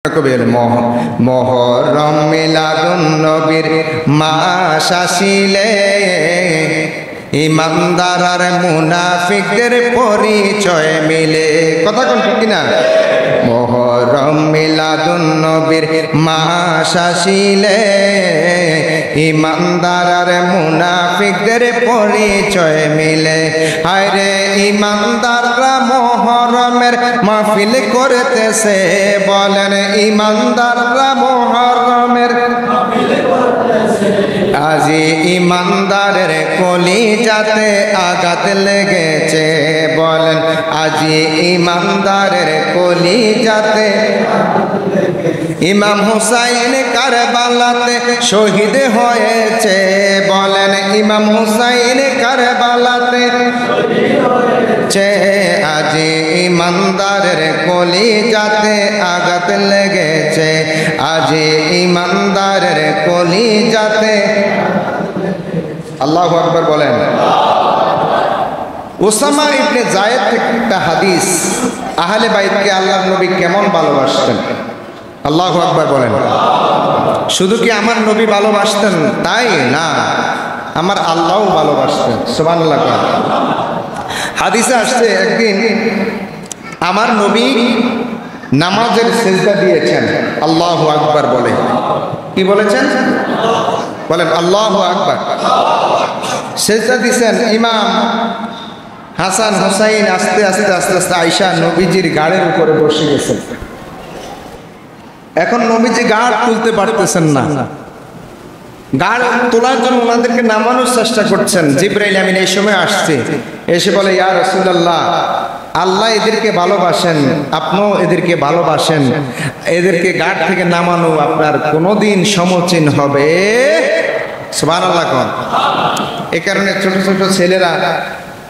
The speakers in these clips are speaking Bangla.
কবির মোহরম মিলাদুন নবীর মাস আসিলে ইমানদার আর মুনাফিকদের পরিচয় মিলে। কথা কোন ঠিক কিনা? মোহরম মিলাদুন নবীর মাস আসিলে ইমানদার আর মুনাফিকদের পরিচয় মিলে। হায়রে ইমানদাররা মোহরমের মাহফিল করতেছে, বলেন ইমানদাররা মোহরমের মাহফিল করতেছে। আজি ইমানদারের কলিজাতে আঘাত লেগেছে, বলেন আজি ইমানদারের কলিজাতে। ইমাম হুসাইন কারবালাতে শহীদ হয়েছে, বলেন ইমাম হুসাইন কারবালাতে আজি ইমানদারের কলিজাতে আঘাত লেগেছে, আজি ইমানদারের কলিজাতে। আল্লাহু আকবার বলেন। উসামা ইবনে যায়েদ থেকে একটা হাদিস, আহলে বাইতকে আল্লাহর নবী কেমন ভালোবাসতেন। আল্লাহু আকবার বলেন। শুধু কি আমার নবী ভালোবাসতেন তাই না, আমার আল্লাহও ভালোবাসতেন। সুবহানাল্লাহ। হাদিসে আসছে একদিন আমার নবী নামাজের সিজদা দিয়েছেন। আল্লাহু আকবার বলে। কি বলেছেন? বলেন আল্লাহু আকবার। সিজদা দিয়েছেন। ইমাম হাসান হুসাইন আস্তে আস্তে আস্তে আস্তে আয়েশা নবীজির গাড়ের উপরে বসে গেছেন। এখন নবীজি গাড় তুলতে পারতেছেন না, গাড় তোলার জন্য ওনাদেরকে নামানোর চেষ্টা করছেন। জিবরাইল আমিন এই সময় আসছে, এসে বলে ইয়া রাসূলুল্লাহ, আল্লাহ এদেরকে ভালোবাসেন, আপনিও এদেরকে ভালোবাসেন, এদেরকে গাড় থেকে নামানো আপনার কোনোদিন সমীচীন হবে। সুবহানাল্লাহ। এই কারণে ছোট ছোট ছেলেরা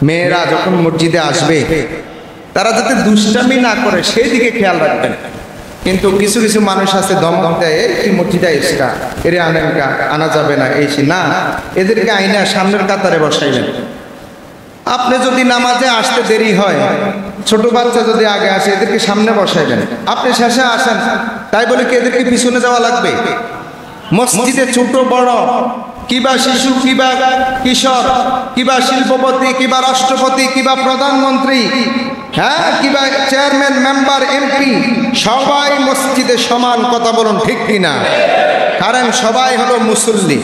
মেয়েরা যখন মসজিদে আসবে তারা যাতে দুষ্টামি না করে সেই দিকে খেয়াল রাখবেন। কিন্তু কিছু কিছু মানুষ আছে ধমক দেয়, এই মসজিদে এসকা এরে আনেনকা আনা যাবে না, এই না, এদেরকে আইনা সামনের কাতারে বসাইলেন। আপনি যদি নামাজে আসতে দেরি হয়, ছোট বাচ্চা যদি আগে আসে এদেরকে সামনে বসাইলেন, আপনি শেষে আসেন, তাই বলে কি এদেরকে পিছনে যাওয়া লাগবে? মসজিদে ছোট বড় কিবা শিশু কিবা কিশোর কিবা শিল্পপতি কিবা রাষ্ট্রপতি কিবা প্রধানমন্ত্রী, হ্যাঁ, কিবা চেয়ারম্যান মেম্বার এমপি, সবাই মসজিদে সমান। কথা বলুন ঠিক কিনা? কারণ সবাই হলো মুসল্লি।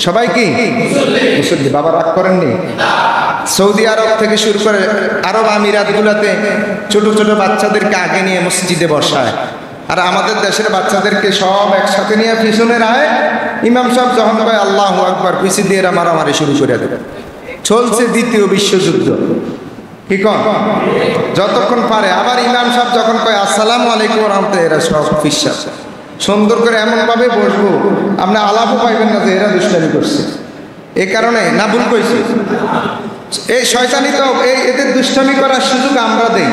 সবাই কি মুসল্লি? বাবা রাগ করেননি? সৌদি আরব থেকে শুরু করে আরব আমিরাতগুলোতে ছোট ছোট বাচ্চাদেরকে আগে নিয়ে মসজিদে বসায়, আর আমাদের দেশের বাচ্চাদেরকে সব একসাথে নিয়ে পিছনে রায়। ইমাম সাহেব যখন কয় আল্লাহু আকবার, পিছিয়ে দিয়ে এরা মারামারি শুরু করে দেবে। চলছে দ্বিতীয় বিশ্বযুদ্ধ। কি কন? যতক্ষণ পারে। আবার ইমাম সাহেব যখন কয় আসসালামু আলাইকুম রাহমাতুল্লাহ, এরা সব ফিসা সুন্দর করে এমনভাবে বসবো আপনি আলাপও পাইবেন না যে এরা দুষ্টামি করছে। এই কারণে না ভুল কইছি? এই শয়তানি তো এদের দুষ্টামি করার সুযোগ আমরা দেই।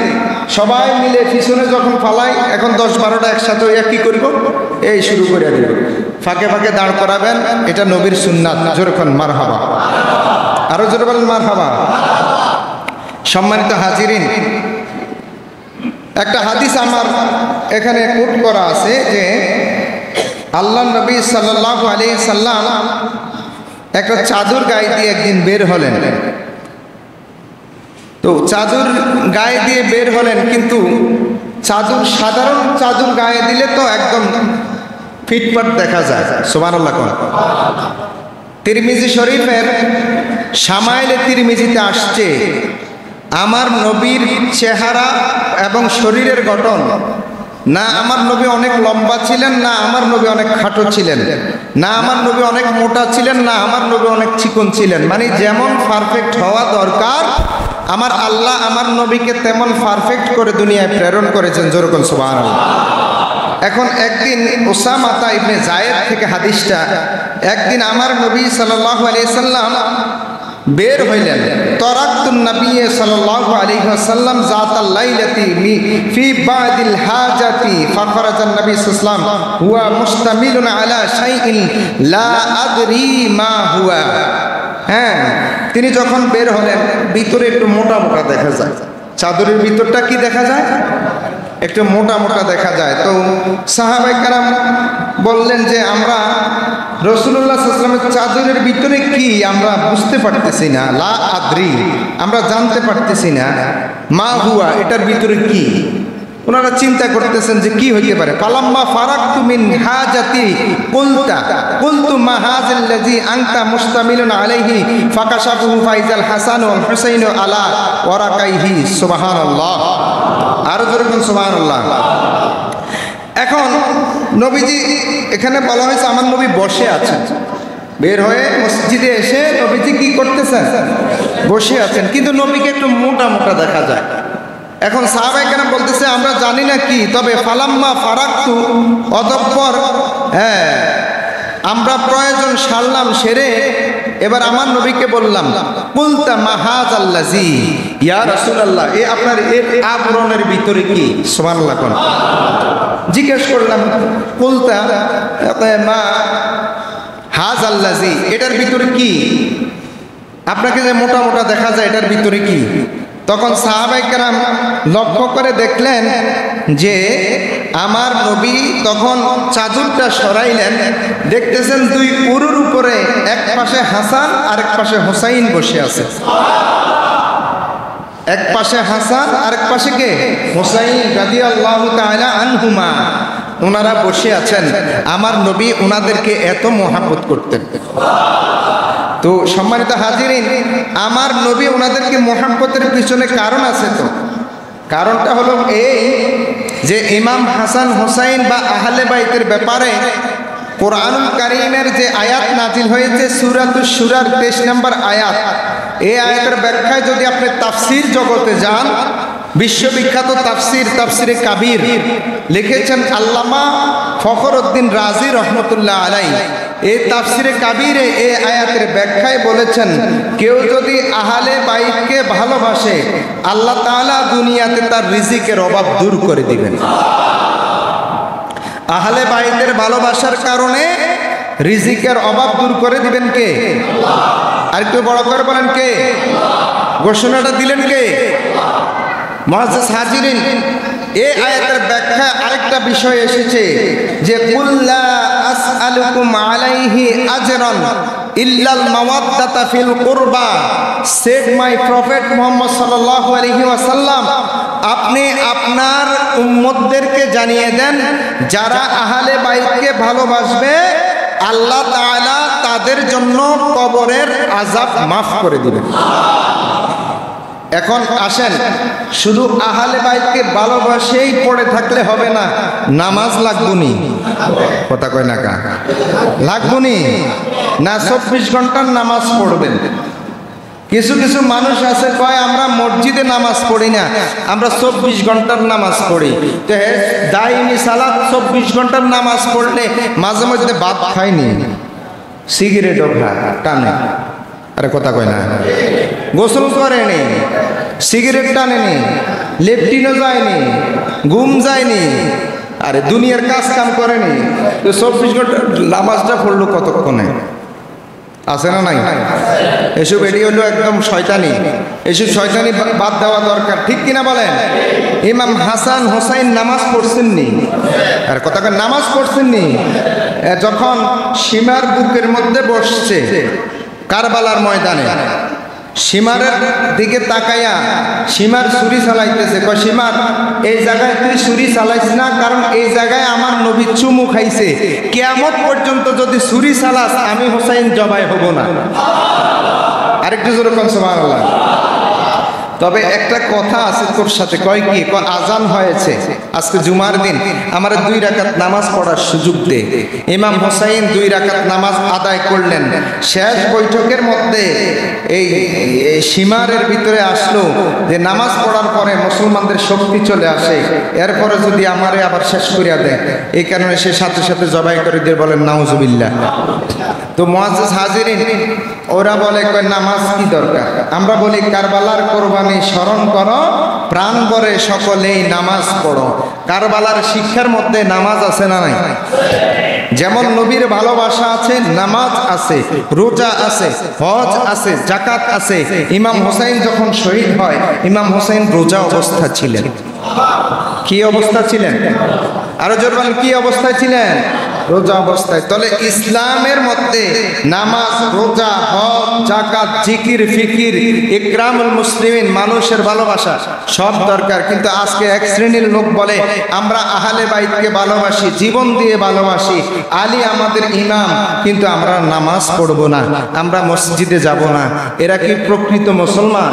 সবাই মিলে পিছনে যখন পালাই, এখন 10-12টা একসাথে হইয়া কি করব, এই শুরু করে দিব। ফাঁকে ফাঁকে দাঁড় করাবেন, এটা নবীর সুন্নাত। জোরখন মারহাবা, আরো জোরে বলেন মারহাবা। সম্মানিত হাজিরিন, একটা হাদিস আমার এখানে কোট করা আছে যে আল্লাহ নবী সাল্লাল্লাহু আলাইহি সাল্লাম একটা চাদর গায়ে দিয়ে একদিন বের হলেন। তো চাদর গায়ে দিয়ে বের হলেন, কিন্তু চাদর সাধারণ চাদর গায়ে দিলে তো একদম ফিটফাট দেখা যায়। সুবহানাল্লাহ। তিরমিজি শরীফের শামাইলে তিরমিজিতে আসছে, আমার নবীর চেহারা এবং শরীরের গঠন, না আমার নবী অনেক লম্বা ছিলেন, না আমার নবী অনেক খাটো ছিলেন, না আমার নবী অনেক মোটা ছিলেন, না আমার নবী অনেক চিকন ছিলেন। মানে যেমন পারফেক্ট হওয়া দরকার আমার আল্লাহ আমার নবীকে তেমন পারফেক্ট করে দুনিয়ায় প্রেরণ করেছেন। যেরকম সুবহানাল্লাহ। এখন একদিন উসামা ইবনে যায়েদ থেকে হাদিসটা, একদিন আমার নবী সাল্লাল্লাহু আলাইহি সাল্লাম বের হইলেন। তারাকতুন নবী সাল্লাল্লাহু আলাইহি ওয়াসাল্লাম যাতাল লাইলাতি ফি বাদিল হাজাতি ফাখরাজান নবী সাল্লাল্লাহু আলাইহি ওয়াসাল্লাম হুয়া মুস্তামিলুন আলা শাইইন লা আদরি মা হুয়া। হ্যাঁ, তিনি যখন বের হলেন ভিতরে একটু মোটা মোটা দেখা যায়, চাদরের ভিতরটা কি দেখা যায়? একটু মোটা মোটা দেখা যায়। তো সাহাবায়ে কেরাম বললেন যে আমরা রাসূলুল্লাহ সাল্লাল্লাহু আলাইহি ওয়াসাল্লামের চাদরের ভিতরে কি আমরা বুঝতে পারতেছি না, লা আদ্রি, আমরা জানতে পারতেছি না, মা হুয়া, এটার ভিতরে কি। ওনারা চিন্তা করতেছেন যে কি হইতে পারে। ফালাম্মা ফারাকতু মিন হাজাতি কুলতু মা হাযাল্লাযী আনতা মুস্তামিলুন আলাইহি ফাকাশাফুহু ফাইজাল হাসান ওয়াল হুসাইন আলা ওয়ারাকাইহি। সুবহানাল্লাহ, আরো জোরে বলুন সুবহানাল্লাহ। এখন নবীজি, এখানে বলা হয়েছে আমার নবী বসে আছেন, বের হয়ে মসজিদে এসে নবীজি কি করতেছেন, বসে আছেন, কিন্তু নবীকে একটু মোটা মোটা দেখা যায়। এখন সাহাবায়ে কেরাম বলতেছে আমরা জানি না কি, তবে ফালাম্মা ফারাকতু, অতঃপর আমরা প্রয়োজন সারলাম, সেরে এবার আমার নবীকে বললাম, কুলতা মা হাযাল্লাযী, ইয়া রাসূলুল্লাহ, এ আপনার এর আবরণের ভিতরে কি। সুবহানাল্লাহ। কোন জিজ্ঞেস করলাম, কুলতা মা হাযাল্লাযী, এটার ভিতরে কি, আপনাকে যে মোটা মোটা দেখা যায় এটার ভিতরে কি। তখন সাহাবায়ে কেরাম লক্ষ্য করে দেখলেন যে আমার নবী তখন চাদরটা সরাইলেন, দেখতেছেন দুই উরুর উপরে এক পাশে হাসান আর এক পাশে হুসাইন বসে আছে। এক পাশে হাসান আর এক পাশে কে, হুসাইন রাদিয়াল্লাহু তাআলা আনহুমা, ওনারা বসে আছেন। আমার নবী ওনাদেরকে এত মহব্বত করতেন। তো সম্মানিত হাজিরিন, আমার নবী ওনাদেরকে মহব্বতের পিছনে কারণ আছে। তো কারণটা হলো এই যে ইমাম হাসান হোসাইন বা আহলে বাইতের ব্যাপারে কোরআনুল কারীমের যে আয়াত নাজিল হয়েছে সূরাতুশ শূরার 23 নম্বর আয়াত, এই আয়াতের ব্যাখ্যায় যদি আপনি তাফসীর জগতে যান, বিশ্ববিখ্যাত তাফসিরে কাবির লিখেছেন আল্লামা ফখরউদ্দিন রাজি রহমতুল্লাহ আলাইহি। এই তাফসিরে কাবিরে এই আয়াতের ব্যাখ্যায় বলেছেন, কেউ যদি আহলে বাইতকে ভালোবাসে, আল্লাহ তাআলা দুনিয়াতে তার রিজিকের অভাব দূর করে দিবেন। আহলে বাইতের ভালোবাসার কারণে রিজিকের অভাব দূর করে দিবেন কে? আল্লাহ। আর একটু বড় করে বলেন কে? ঘোষণাটা দিলেন কে? মুআজ্জাজ হাজিরিন, এই আয়াতের ব্যাখ্যা আরেকটা বিষয় এসেছে যে কুল্লা আসআলুকুম আলাইহি আজরান ইল্লাল মাওয়াদ্দাতা ফিল কুরবা, সেড মাই প্রফেট মুহাম্মদ সাল্লাল্লাহু আলাইহি ওয়াসাল্লাম, আপনি আপনার উম্মতদেরকে জানিয়ে দেন যারা আহলে বাইতকে ভালোবাসবে আল্লাহ তাআলা তাদের জন্য কবরের আযাব মাফ করে দিবেন। এখন আসেন, শুধু আহলে বাইতকে ভালোবাসেই পড়ে থাকলে হবে না, নামাজ লাগবুনি। কথা কয় না কা? লাগবুনি না 24 ঘন্টার নামাজ পড়বেন। কিছু কিছু মানুষ আছে কয় আমরা মসজিদে নামাজ পড়ি না, আমরা 24 ঘন্টার নামাজ পড়ি। দাইমি সালাত 24 ঘন্টার নামাজ পড়লে মাঝে মধ্যে ভাত খায়নি, সিগারেটও টানে। আরে কথা কয় না? গোসল করেনি, সিগারেট টানেনি, লেফটিনও যায়নি, ঘুম যায়নি, আরে দুনিয়ার কাজ কাম করেনি, তো 24 ঘন্টা নামাজটা পড়লো কতক্ষণে? আছে না নাই? এসব এটি হলো একদম শয়তানি। এসব শয়তানি বাদ দেওয়া দরকার, ঠিক কিনা বলেন? ইমাম হাসান হোসাইন নামাজ পড়ছেন নি? আর কথা কয় নামাজ পড়ছেন নি? যখন সীমার বুকের মধ্যে বসছে কারবালার ময়দানে, সীমারের দিকে তাকাইয়া সীমার ছুরি চালাইতেছে, কয় সীমার এই জায়গায় তুই ছুরি চালাইস না, কারণ এই জায়গায় আমার নবী চুমু খাইছে, কিয়ামত পর্যন্ত যদি ছুরি চালাস আমি হোসাইন জবাই হব না। আরেকটু জোরে কোন সুবহানাল্লাহ। তবে একটা কথা আছে তোর সাথে, কয় কি? আজান হয়েছে আজকে জুমার দিন, আমার 2 রাকাত নামাজ পড়ার সুযোগ দে। ইমাম হোসাইন 2 রাকাত নামাজ আদায় করলেন। শেষ বৈঠকের মধ্যে এই সীমারের ভিতরে আসলো যে নামাজ পড়ার পরে মুসলমানদের শক্তি চলে আসে, এরপরে যদি আমারে আবার শেষ করিয়া দেয়, এই কারণে সে সাথে সাথে জবাই করে দিয়ে বলেন নাউজুবিল্লাহ। তো মুআজ্জাজ হাজিরিন, ওরা বলে কয় নামাজ কি দরকার? আমরা বলি কারবালার কোরবানি স্মরণ করো, প্রাণ ভরে সকলেই নামাজ পড়ো। কারবালার শিক্ষার মধ্যে নামাজ আছে না নাই? যেমন নবীর ভালোবাসা আছে, নামাজ আছে, রোজা আছে, হজ আছে, যাকাত আছে। ইমাম হোসেন যখন শহীদ হয়, ইমাম হোসেন রোজা অবস্থা ছিলেন। কি অবস্থা ছিলেন? আরো জোর বলেন, কি অবস্থায় ছিলেন? রোজা অবস্থায়। তাহলে ইসলামের মধ্যে নামাজ, রোজা, হজ, যাকাত, জিকির, ফিকির, ইকরামুল মুসলিমিন, মানুষের ভালোবাসা সব দরকার। কিন্তু আজকে এক শ্রেণীর লোক বলে আমরা আহলে বাইতকে ভালোবাসি, জীবন দিয়ে ভালোবাসি, আলী আমাদের ইমাম, কিন্তু আমরা নামাজ পড়ব না, আমরা মসজিদে যাব না। এরা কি প্রকৃত মুসলমান?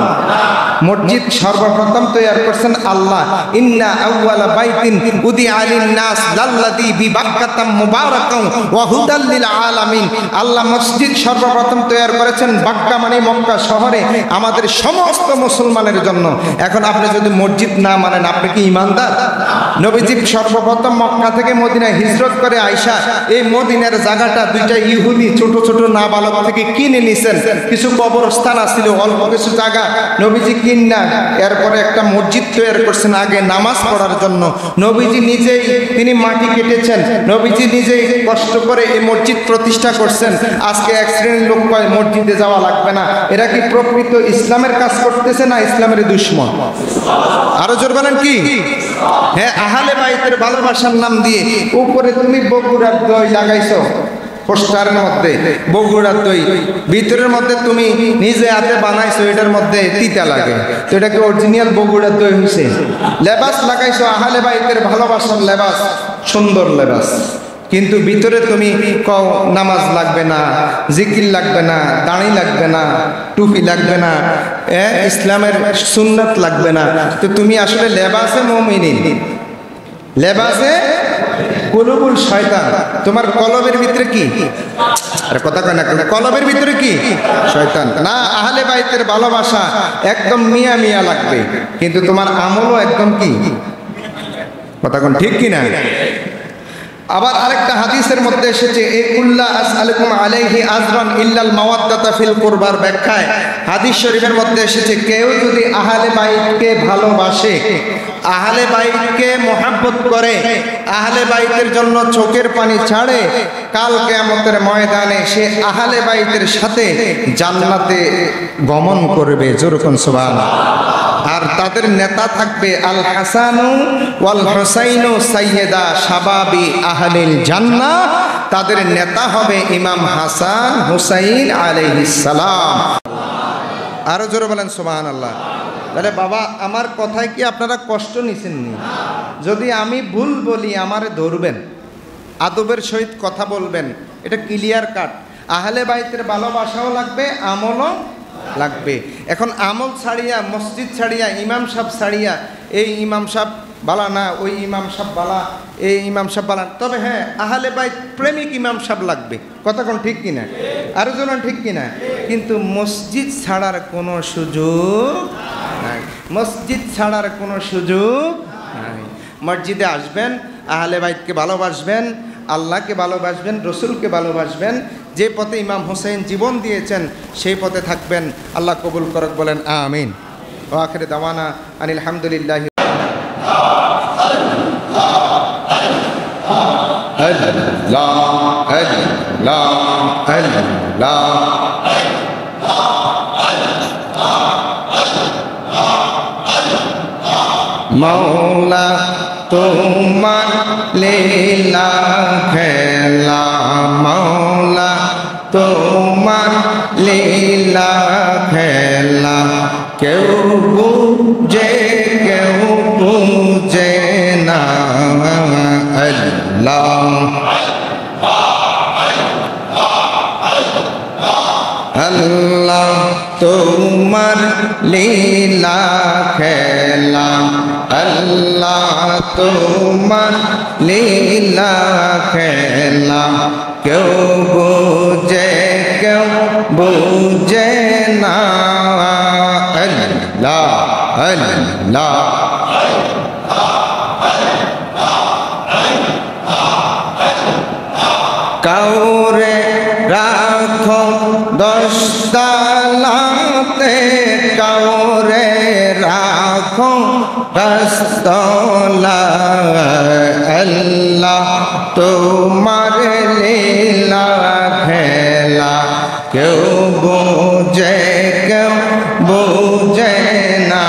মসজিদ সর্বপ্রথম তৈরি করছেন আল্লাহ। ইন্না আউওয়ালা বাইতিন উদিআ লিন-নাস লাল্লাযী বিবাক্কাতা মুবারাকান ওয়া হুদাল লিল আলামিন। আল্লাহ মসজিদ সর্বপ্রথম তৈরি করেছেন বাক্কা মানে মক্কা শহরে আমাদের সমস্ত মুসলমানের জন্য। এখন আপনি যদি মসজিদ না মানেন, আপনি কি ঈমানদার? নবীজি সর্বপ্রথম মক্কা থেকে মদিনায় হিজরত করে আয়েশা এই মদিনার জায়গাটা দুইটা ইহুদি ছোট ছোট নাবালক থেকে কিনে নিছেন। কিছু কবরস্থান আছিল, অল্প কিছু জায়গা নবীজি কিনা এরপরে একটা মসজিদ তৈরি করছেন আগে নামাজ পড়ার জন্য। নবীজি নিজেই তিনি মাটি কেটেছেন, নবীজি নিজেই কষ্ট করে এই মসজিদ প্রতিষ্ঠা করছেন। আজকে এক শ্রেণীর লোক কয় মসজিদে যাওয়া লাগবে না। এরা কি প্রকৃত ইসলামের কাজ করতেছে না ইসলামের দুশমন? আরো জোর বলেন কি? হ্যাঁ, আহলে বাইতের ভালোবাসার নাম দিয়ে উপরে তুমি বগুড়ার দই লাগাইছো পোস্টারের মধ্যে, বগুড়ার দই, ভিতরের মধ্যে তুমি নিজে হাতে বানাইছো, এটার মধ্যে তিতা লাগে, তো এটা কি অরিজিনাল বগুড়ার দই হইছে? লেবাস লাগাইছো আহলে বাইতের ভালোবাসার লেবাস, সুন্দর লেবাস, কিন্তু ভিতরে তুমি কও নামাজ লাগবে না, জিকির লাগবে না, দাড়ি লাগবে না, টুপি লাগবে না, ইসলামের সুন্নাত লাগবে না। তো তুমি আসলে লেবাসে মুমিনিন, লেবাসে কুলুবুল শয়তান। তোমার কলবের ভিতরে কি? আরে কথা কয় না, কলবের ভিতরে কি? শয়তান। না, আহলে বাইতের ভালোবাসা একদম মিয়া মিয়া লাগবে, কিন্তু তোমার আমলও একদম কি? কথা কোন ঠিক কি না? আবার আরেকটা হাদিসের মধ্যে এসেছে এই কুল্লা আসআলুকুম আলাইহি আজরান ইল্লাল মাওয়াদ্দাতা ফিল কুরবার ব্যাখ্যায় হাদিস শরীফের মধ্যে এসেছে কেউ যদি আহলে বাইতকে ভালোবাসে, আহলে বাইতকে মহব্বত করে, আহলে বাইতের জন্য চোখের পানি ছাড়ে, কাল কিয়ামতের ময়দানে সে আহলে বাইতের সাথে জান্নাতে গমন করবে। জোরকুন সুবহানাল্লাহ। আর তাদের নেতা থাকবে আল হাসানু ওয়াল হুসাইনু সাইয়্যিদা শাবাবি আহলিল জান্নাহ। তাদের নেতা হবে ইমাম হাসান হুসাইন আলাইহিস সালাম। আরো জোরে বলেন সুবহানাল্লাহ। তাহলে বাবা আমার কথায় কি আপনারা কষ্ট নিছেন নি? যদি আমি ভুল বলি আমারে ধরবেন, আদবের সহিত কথা বলবেন, এটা ক্লিয়ার কাট। আহলে বাইতের ভালোবাসাও লাগবে, আমলও লাগবে। এখন আমল ছাড়িয়া, মসজিদ ছাড়িয়া, ইমাম সাহেব ছাড়িয়া এই ইমাম সাহেব বালা না, ওই ইমাম সাহেব বালা, এই ইমাম সাহেব বালা। তবে হ্যাঁ, আহলে বাইত প্রেমিক ইমাম সাহেব লাগবে। কথা কোন ঠিক কিনা? আরো জন ঠিক কিনা? কিন্তু মসজিদ ছাড়ার কোনো সুযোগ নাই, মসজিদ ছাড়ার কোনো সুযোগ নাই। মসজিদে আসবেন, আহলে বাইতকে ভালোবাসবেন, আল্লাহকে ভালোবাসবেন, রসুলকে ভালোবাসবেন, যে পথে ইমাম হোসেন জীবন দিয়েছেন সেই পথে থাকবেন। আল্লাহ কবুল করক, বলেন আমিন। ওয়া আখিরু দাওয়ানা আনিল হামদুলিল্লাহ। মৌলা তোমার লীলা খেলা, মৌলা তোমার লীলা খেলা, কেউ বুঝে কেউ বুঝে না। আল্লাহ আল্লাহ তোমার লীলা খেলা, আল্লাহ তোমার লীলা খেলা, কেউ বুঝে কেউ বুঝে না। আল্লাহ আল্লাহ কাউরে রাখো 10 তলাতে, কাউরে রাখো 10 তলায়। আল্লাহ তোমার লীলা খেলা কেউ বোঝে কেউ বোঝে না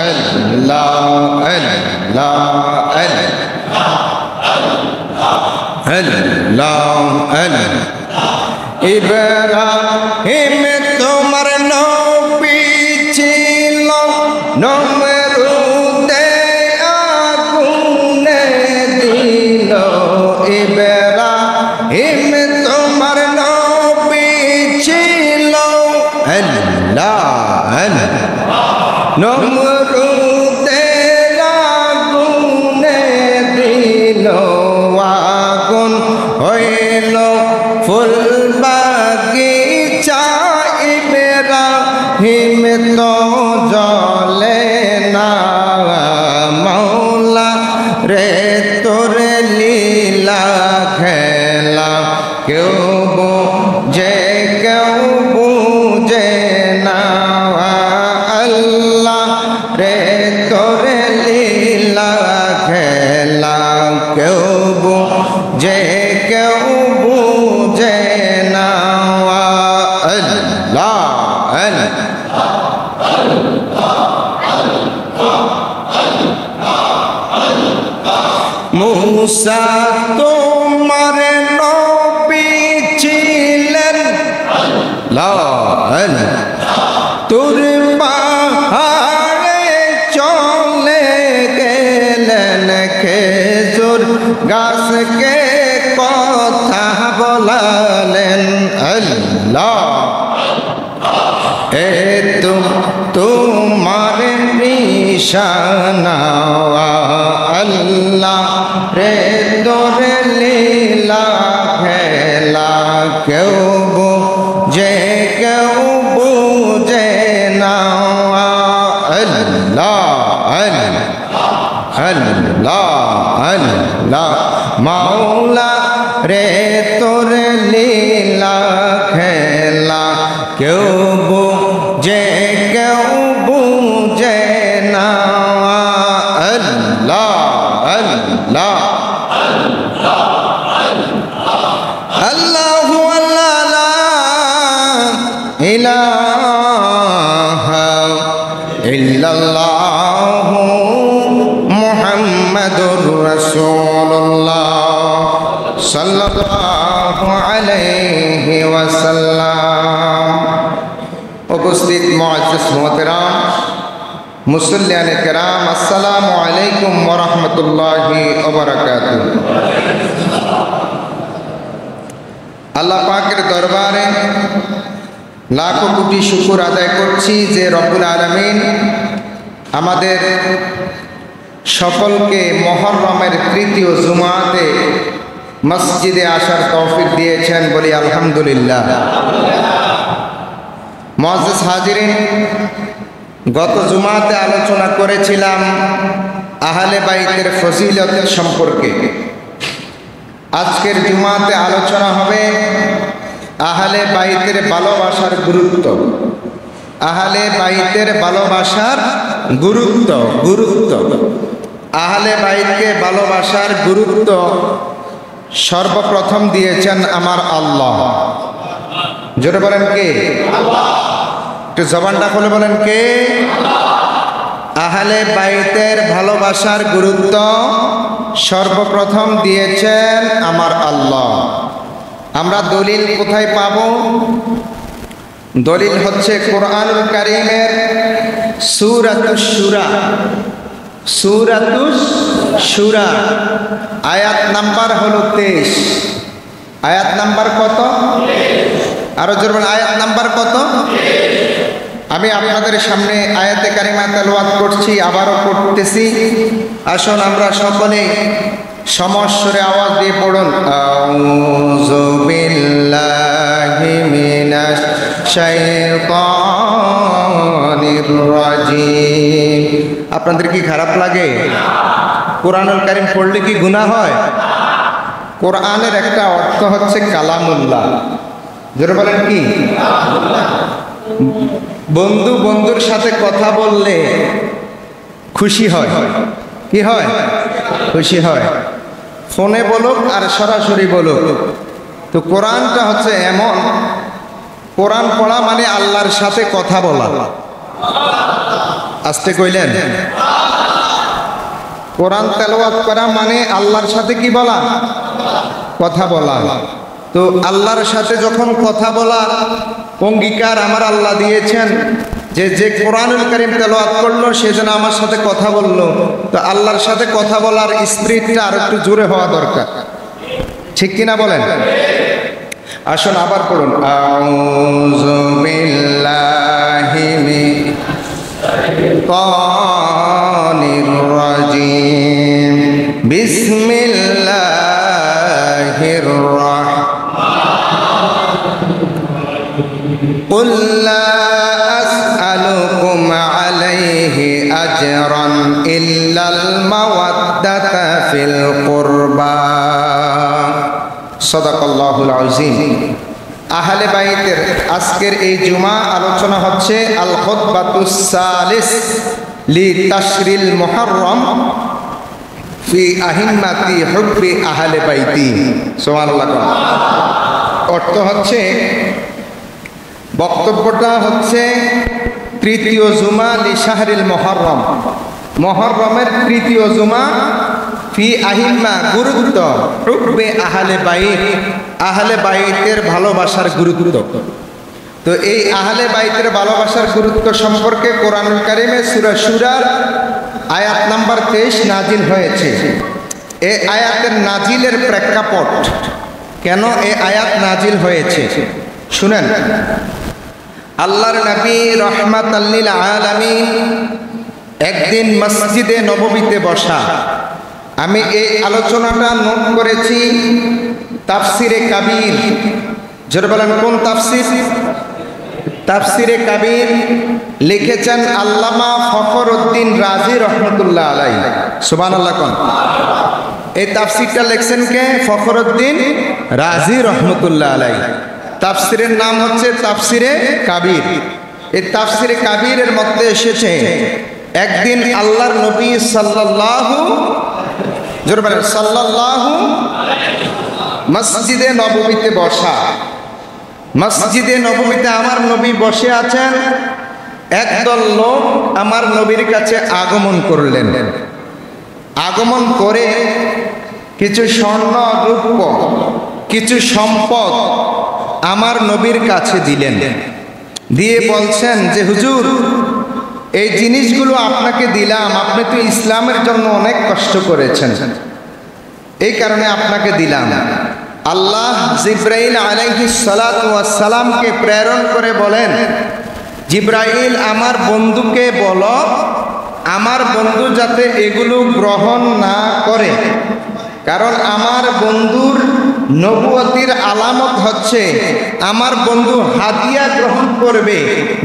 আল্লাহ আল্লাহ আল্লাহ ইব্রাহিম তোমার নবী ছিল নমরুদে আগুনে দিল ইব্রাহিম তোমার নবী ছিল আল্লাহ নমরুদে আগুনে দিল আগুন হইল ফুল বাগিচা ইব্রাহিম তো জ্বলে না মৌলা রে তোর লীলা খেলা কেউ বুঝে কেউ বুঝে না আল্লাহ রে তোর লীলা খেলা কেউ বুঝে কেউ বুঝে না আল্লাহ মুসা তোমার নবী ছিলেন তোর পাহাড়ে চলে গেলেন খেজুর গাছকে কথা বলালেন আল্লাহ এ তোমার নিশানা আল্লাহ রে তোর লীলা খেলা কেউ বুঝে কেউ বুঝে না আল্লাহ আল্লাহ আল্লাহ মাওলা রে তোর লীলা খেলা কেউ বুঝে কেউ বুঝে না আল্লাহ আল্লাহ আল্লাহু আল্লাহ ইলাহা ইল্লাল্লাহু মুহাম্মাদুর রাসূলুল্লাহ সাল্লাল্লাহু আলাইহি ওয়াসাল্লাম। উপস্থিত মুআজ্জিজ মুহতারাম মুসল্লিয়ানে কেরাম, আসসালামু আলাইকুম ওয়া রাহমাতুল্লাহি ওয়া বারাকাতুহু। আল্লাহ পাকের দরবারে লাখো কোটি শুকর আদায় করছি যে রব্বুল আলামিন আমাদের সকলকে মুহররমের তৃতীয় জুমাতে মসজিদে আসার তৌফিক দিয়েছেন, বলি আলহামদুলিল্লাহ। মুআজ্জিজ হাজিরিন, গত জুমাতে আলোচনা করেছিলাম আহলে বাইতের ফজিলত সম্পর্কে। আজকের জুমাতে আলোচনা হবে আহলে বাইতের ভালোবাসার গুরুত্ব। আহলে বাইতের ভালোবাসার গুরুত্ব আহলে বাইতকে ভালোবাসার গুরুত্ব সর্বপ্রথম দিয়েছেন আমার আল্লাহ। জোরে বলেন কে? একটু জবানটা খুলে বলেন কে? আহলে বাইতের ভালোবাসার গুরুত্ব সর্বপ্রথম দিয়েছেন আমার আল্লাহ। আমরা দলিল কোথায় পাব? দলিল হচ্ছে কোরআনুল কারীমের সূরাতুশ শূরা আয়াত নাম্বার হলো 23। আয়াত নাম্বার কত? আরো জোরে বলেন, আয়াত নাম্বার কত? আমি আপনাদের সামনে আয়াতে কারিমা তেলাওয়াত করছি, আবারও করতেছি। আসুন আমরা সকলে সমস্বরে আওয়াজ দিয়ে পড়ুন, আউযু বিল্লাহি মিনাশ শাইতানির রাজিম। আপনাদের কি খারাপ লাগে? কোরআনুল কারীম পড়লে কি গুনাহ হয়? কোরআনের একটা অর্থ হচ্ছে কালামুল্লাহ। জোরে বলেন কি? বন্ধু বন্ধুর সাথে কথা বললে খুশি হয়। কি হয়? খুশি হয়। ফোনে বলুক আর সরাসরি বলুক। তো কোরআনটা হচ্ছে এমন, কোরআন পড়া মানে আল্লাহর সাথে কথা বলা। আস্তে কইলেন, কোরআন তেলাওয়াত করা মানে আল্লাহর সাথে কি বলা? কথা বলা। তো আল্লাহর সাথে যখন কথা বলা অঙ্গীকার আমার আল্লাহ দিয়েছেন যে যে কোরআনুল কারীম তেলাওয়াত করলো সে যেন আমার সাথে কথা বললো। তো আল্লাহর সাথে কথা বলার স্পিরিটটা আর একটু জোরে হওয়া দরকার, ঠিক কিনা বলেন? আসুন আবার পড়ুন, আউযু বিল্লাহি মিনাশ রাজিম, বিসমিল্লাহির রাহমানির কুল লা আসআলুকুম আলাইহি আজরান ইল্লাল মাওয়াদ্দাতা ফিল কুরবা। সাদাকাল্লাহুল আযীম। আহলে বাইতের আজকের এই জুমা আলোচনা হচ্ছে আল খুতবাতুস সালিস লি তাশরিল মুহররম ফি আহিম্মাতি হুব্বি আহলে বাইতি। সুবহানাল্লাহ। অর্থ হচ্ছে, বক্তব্যটা হচ্ছে তৃতীয় জুমা লি শাহরিল মুহররম, মুহররমের তৃতীয় জুমা, ফি আহিম্মা গুরুত্ব, হুব্বে আহলে বাইত, আহলে বাইতের ভালোবাসার গুরুত্ব। তো এই আহলে বাইতের ভালোবাসার গুরুত্ব সম্পর্কে কোরআনুল কারীমে সূরা শূরার আয়াত নাম্বার 23 নাজিল হয়েছে। এই আয়াতের নাজিলের প্রেক্ষাপট, কেন এই আয়াত নাজিল হয়েছে শুনেন। আল্লাহর নবী রাহমাতাল লিল আলামিন একদিন মসজিদে নববীতে বসা। আমি এই আলোচনাটা নোট করেছি তাফসিরে কাবীর। জোরে বলেন, কোন তাফসির? তাফসিরে কাবীর লিখেছেন আল্লামা ফখরউদ্দীন রাজি রহমতুল্লাহ আলাইহি। সুবহানাল্লাহ কোন? এই তাফসিরটা লিখছেন কে? ফখরউদ্দীন রাজি রহমতুল্লাহ আলাইহি। তাফসিরের নাম হচ্ছে তাফসিরে কাবীর। এই তাফসিরে কাবীরের মধ্যে এসেছে একদিন আল্লাহর নবী সাল্লাল্লাহু মসজিদে নববীতে বসা। মসজিদে নববীতে আমার নবী বসে আছেন, একদল লোক আমার নবীর কাছে আগমন করলেন। আগমন করে কিছু স্বর্ণ রূপ্য কিছু সম্পদ আমার নবীর কাছে দিলেন। দিয়ে বলছেন যে হুজুর, এই জিনিসগুলো আপনাকে দিলাম, আপনি তো ইসলামের জন্য অনেক কষ্ট করেছেন, এই কারণে আপনাকে দিলাম। আল্লাহ জিব্রাইল আলাইহিস সালাতু ওয়াস সালামকে প্রেরণ করে বলেন, জিব্রাইল আমার বন্ধুকে বলো আমার বন্ধু যাতে এগুলো গ্রহণ না করে, কারণ আমার বন্ধুর নবুয়তির আলামত হচ্ছে আমার বন্ধু হাদিয়া গ্রহণ করবে,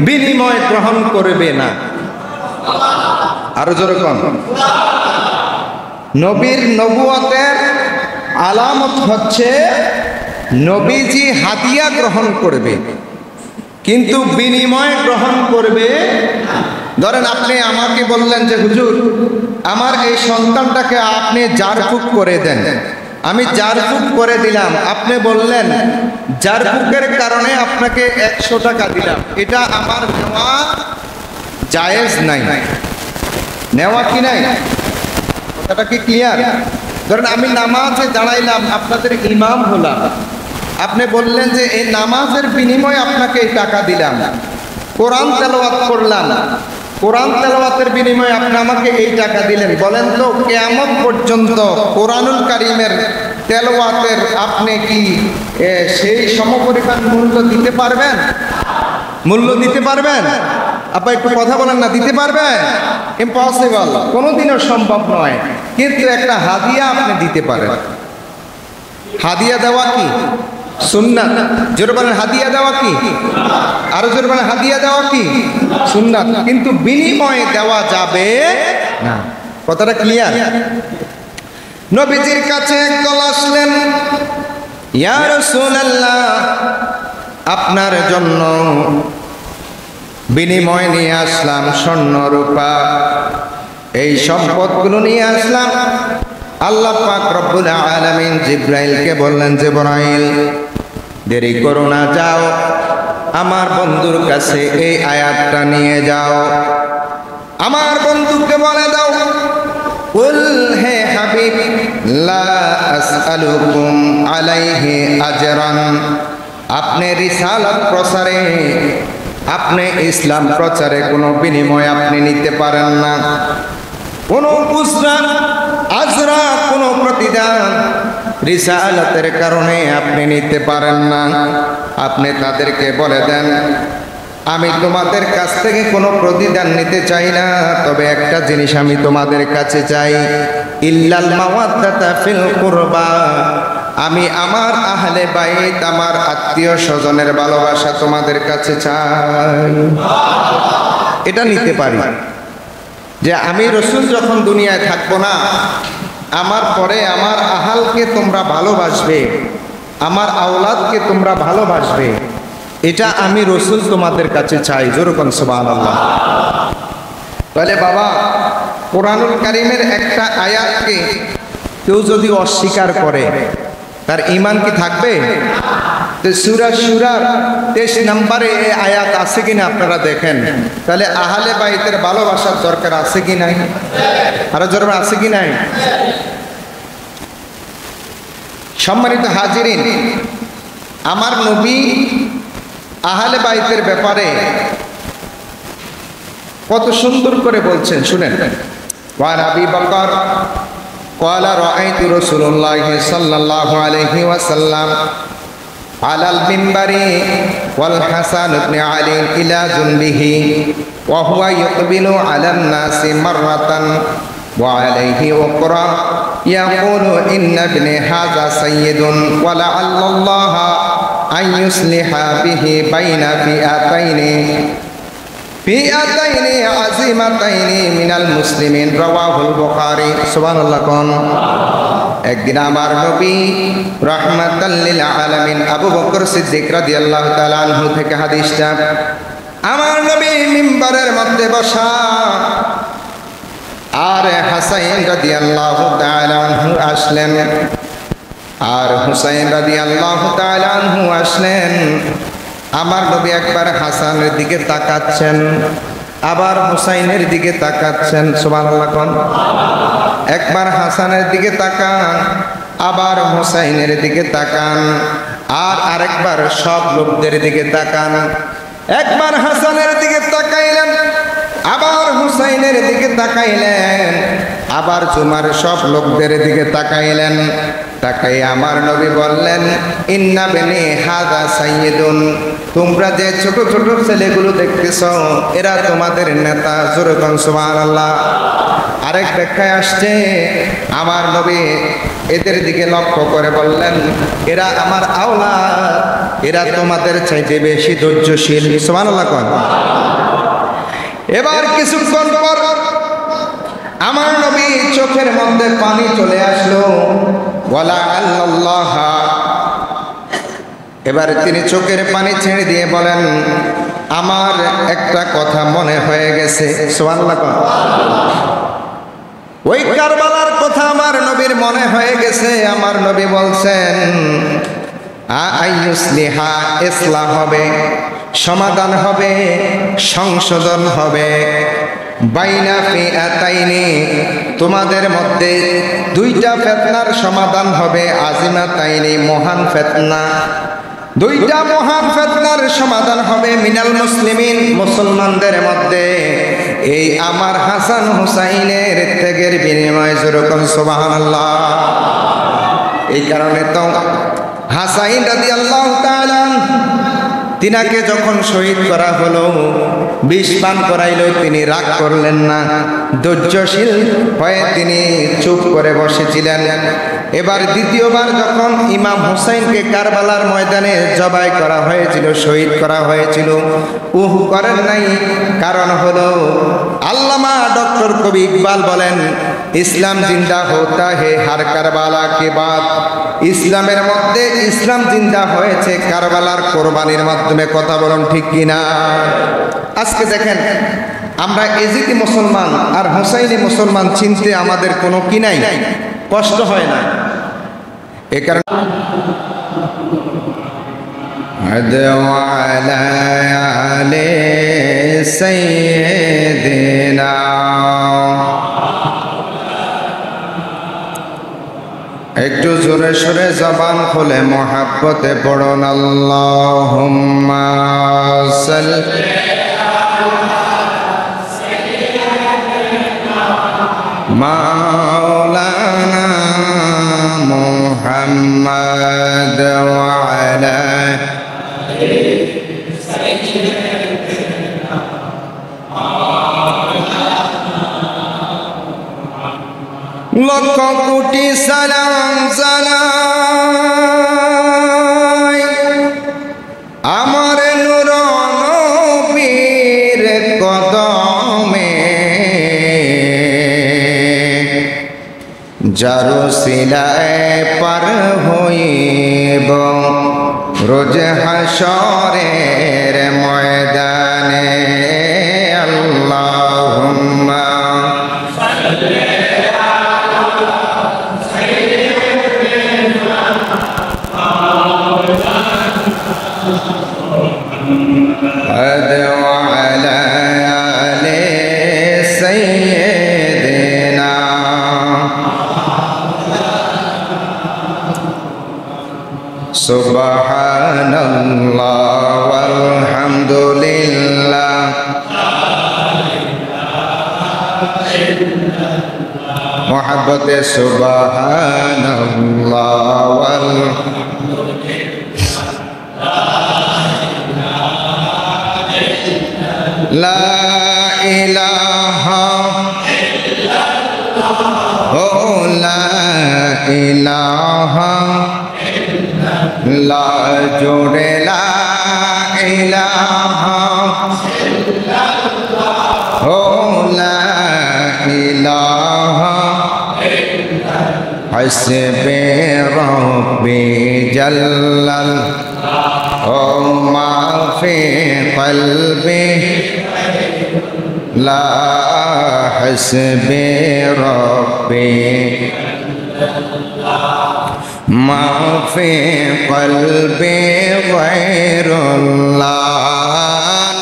বিনিময় গ্রহণ করবে না। আরো জোরে কোন? নবীর নবুয়তের আলামত হচ্ছে নবীজি হাদিয়া গ্রহণ করবে কিন্তু বিনিময় গ্রহণ করবে। ধরেন আপনি আমাকে বললেন যে হুজুর আমার এই সন্তানটাকে আপনি জারফুক করে দেন, আমি জারফুক করে দিলাম। আপনি বললেন জারফুকের কারণে আপনাকে 100 টাকা দিলাম, এটা আমার নেওয়া জায়েজ নাই। নেওয়া কি নাই? কথাটা কি ক্লিয়ার? ধরেন আমি নামাজে দাঁড়াইলাম, আপনাদের ইমাম হলাম, আপনি বললেন যে এই নামাজের বিনিময়ে আপনাকে এই টাকা দিলাম। কোরআন তেলাওয়াত করলাম, কোরআন তেলাওয়াতের বিনিময়ে আপনি আমাকে এই টাকা দিলেন। বলেন তো কিয়ামত পর্যন্ত কোরআনুল কারীমের তেলাওয়াতের আপনি কি সেই সমপরিমাণ মূল্য দিতে পারবেন? মূল্য দিতে পারবেন? আপা একটু কথা বলেন না, দিতে পারবেন? ইম্পসিবল, কোনোদিনও সম্ভব নয়। কিন্তু একটা হাদিয়া আপনি দিতে পারেন। হাদিয়া দেওয়া কি সুন্নাত? জোরে বলেন হাদিয়া দেওয়া কি? আরো জোরে বলেন হাদিয়া দেওয়া কি সুন্নাত, কিন্তু বিনিময়ে দেওয়া যাবে না। কথাটা ক্লিয়ার? নবীজির কাছে একদল আসলেন, ইয়া রাসূলুল্লাহ আপনার জন্য বিনিময় নিয়ে আসলাম স্বর্ণ রূপা, এই সম্পদগুলো নিয়ে আসলাম, আল্লাহ পাক রব্বুল আলামিন জিব্রাইলকে বললেন, জিব্রাইল দেরি করো না, যাও আমার বন্ধুর কাছে এই আয়াতটা নিয়ে যাও। আমার বন্ধুকে বলে দাও, কুল হে হাবিব লা আসআলুকুম আলাইহি আজরান, আপনি রিসালাত প্রচারে, আপনি ইসলাম প্রচারে কোনো বিনিময় আপনি নিতে পারেন না, কোনো উজরা আজরা কোনো প্রতিদান রিসালাতের কারণে আপনি নিতে পারেন না। আপনি তাদেরকে বলে দেন, আমি তোমাদের কাছ থেকে কোনো প্রতিদান নিতে চাই না, তবে একটা জিনিস আমি তোমাদের কাছে চাই, ইল্লাল মাওয়াদ্দাতা ফিল কুরবা, আমি আমার আহলে বাইত, আমার আত্মীয় স্বজনের ভালোবাসা তোমাদের কাছে চাই। এটা নিতে পারি যে আমি রাসূল যখন দুনিয়ায় থাকবো না, আমার পরে আমার আহালকে তোমরা ভালোবাসবে, আমার আওলাদকে তোমরা ভালোবাসবে, এটা আমি রাসূল তোমাদের কাছে চাই। যেরকম সুবহানাল্লাহ। তাহলে বাবা, কোরআনুল কারীমের একটা আয়াতকে কেউ যদি অস্বীকার করে তার ঈমান কি থাকবে? সূরা সূরার 23 নম্বরে এই আয়াত আছে কিনা আপনারা দেখেন। তাহলে আহলে বাইতের ভালোবাসার দরকার আছে কি নাই? আরো জোরে আছে কি নাই? সম্মানিত হাজিরিন, আমার নবী আহলে বাইতের ব্যাপারে কত সুন্দর করে বলছেন, শুনেন। ওয়া আবি বকর قال رأيت رسول الله صلى الله عليه وسلم على المنبر والحسن بن علي إلى جنبه وهو يقبل على الناس مرة وعليه أخرى يقول إن ابن هذا سيد ولعل الله أن يصلح به بين فئتين عظيمتين من المسلمين رواه البخاري সুবহানাল্লাহ। কোন একদিন আমার নবী রাহমাতাল লিল আলামিন আবু বকর সিদ্দিক রাদিয়াল্লাহু তাআলা আনহু থেকে হাদিসটা, আমার নবী মিম্বারের মধ্যে বসা, আর হাসাইন রাদিয়াল্লাহু তাআলা আনহু আসলেন, আর হুসাইন রাদিয়াল্লাহু তাআলা আনহু আসলেন। আমার নবী একবার হাসানের দিকে তাকাচ্ছেন, আবার হুসাইনের দিকে তাকাচ্ছেন। সুবহানাল্লাহ। কোন একবার হাসানের দিকে তাকান, আবার হুসাইনের দিকে তাকান, আর আরেকবার সব লোকদের দিকে তাকান। একবার হাসানের দিকে তাকাইলেন, আবার হুসাইনের দিকে তাকাইলেন, আবার জুমার সব লোকদের দিকে তাকাইলেন। তাকাই আমার নবী বললেন, ইন্না বিনি হাযা সাইয়্যিদুন, তোমরা যে ছোট ছোট ছেলেগুলো দেখতেছো এরা তোমাদের নেতা। জোরে বলুন সুবহানাল্লাহ। আরেক ব্যাখ্যায় আসছে, আমার নবী এদের দিকে লক্ষ্য করে বললেন, এরা আমার আওলাদ, এরা তোমাদের চাইতে বেশি ধৈর্যশীল। সুবহানাল্লাহ। কোন এবার কিছুক্ষণ পর আমার নবী চোখের মধ্যে পানি চলে আসলো, ওয়ালা আল্লাহ। এবার তিনি চোখের পানি ছেড়ে দিয়ে বলেন, আমার একটা কথা মনে হয়ে গেছে। সুবহানাল্লাহ। ওই কারবালার কথা আমার নবীর মনে হয়ে গেছে। আমার নবী বলছেন, আইয়ুসলিহা, ইসলাহ হবে, সমাধান হবে, সংশোধন হবে, বাইনা ফিআতাইনি, তোমাদের মধ্যে দুইটা ফিতনার সমাধান হবে, আজিমাতাইনি, মহান ফিতনা, দুইটা মহান ফিতনার সমাধান হবে, মিনাল মুসলিমিন, মুসলমানদের মধ্যে, এই আমার হাসান হুসাইনের ত্যাগের বিনিময়ে। যেরকম সুবহানাল্লাহ। এই কারণে তো হাসাইন রাদিয়াল্লাহু তাআলা তিনাকে যখন শহীদ করা হলো, বিষ পান করাইলেও তিনি রাগ করলেন না, ধৈর্যশীল হয়ে তিনি চুপ করে বসেছিলেন। এবার দ্বিতীয়বার যখন ইমাম হুসাইনকে কারবালার ময়দানে জবাই করা হয়েছিল, শহীদ করা হয়েছিল, করেন নাই। কারণ হলো, আল্লামা ডক্টর কবি ইকবাল বলেন, ইসলাম জিন্দা হোতা হে হার কারবালা কে বাদ, ইসলামের মধ্যে ইসলাম জিন্দা হয়েছে কারবালার কোরবানির মাধ্যমে। কথা বলুন ঠিক কিনা? আজকে দেখেন, আমরা এজিদি মুসলমান আর হুসাইনি মুসলমান চিনতে আমাদের কোনো কি নাই, কষ্ট হয় না। এ কারণে একটু জোরে সোরে জবান খুলে মোহাব্বতে পড়ুন আল্লাহুম্মা সাল্লি মাওলানা মুহাম্মদ ওয়া আলা লক্ষ কোটি সালাম জানাই আমার নূর নবীর কদমে, যার সিলায় পার হইব রোজ হাসরের ময়দানে। আল্লাহুম্মা وعلى آل سيدنا سبحان الله والحمد لله محبت سبحان الله والحمد لا إله إلا الله لا إله لا جور لا إله إلا الله لا إله حسبي ربي جل ما في قلبي لا حسبي ربي ما في قلبي غير الله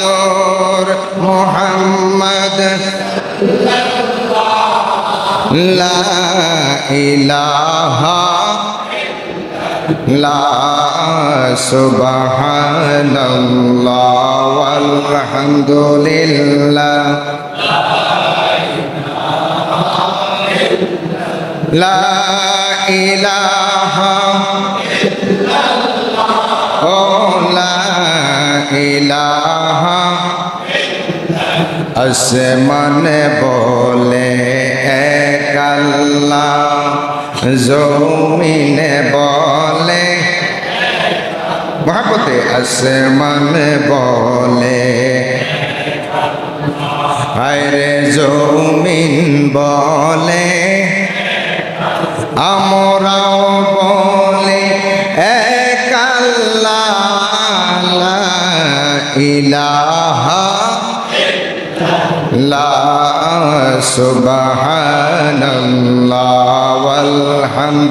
نور محمد لا إله لا سبحان الله والحمد لله لا إله إلا الله لا إله আসমান বলে এক আল্লাহ, জমিন বলে মহাব্বতে আসমান বলে আরে জমিন বলে আমরাও বলে এক আল্লাহ লা ইলাহা লা সুবহানাল্লাহ ওয়ালহামদুলিল্লাহ।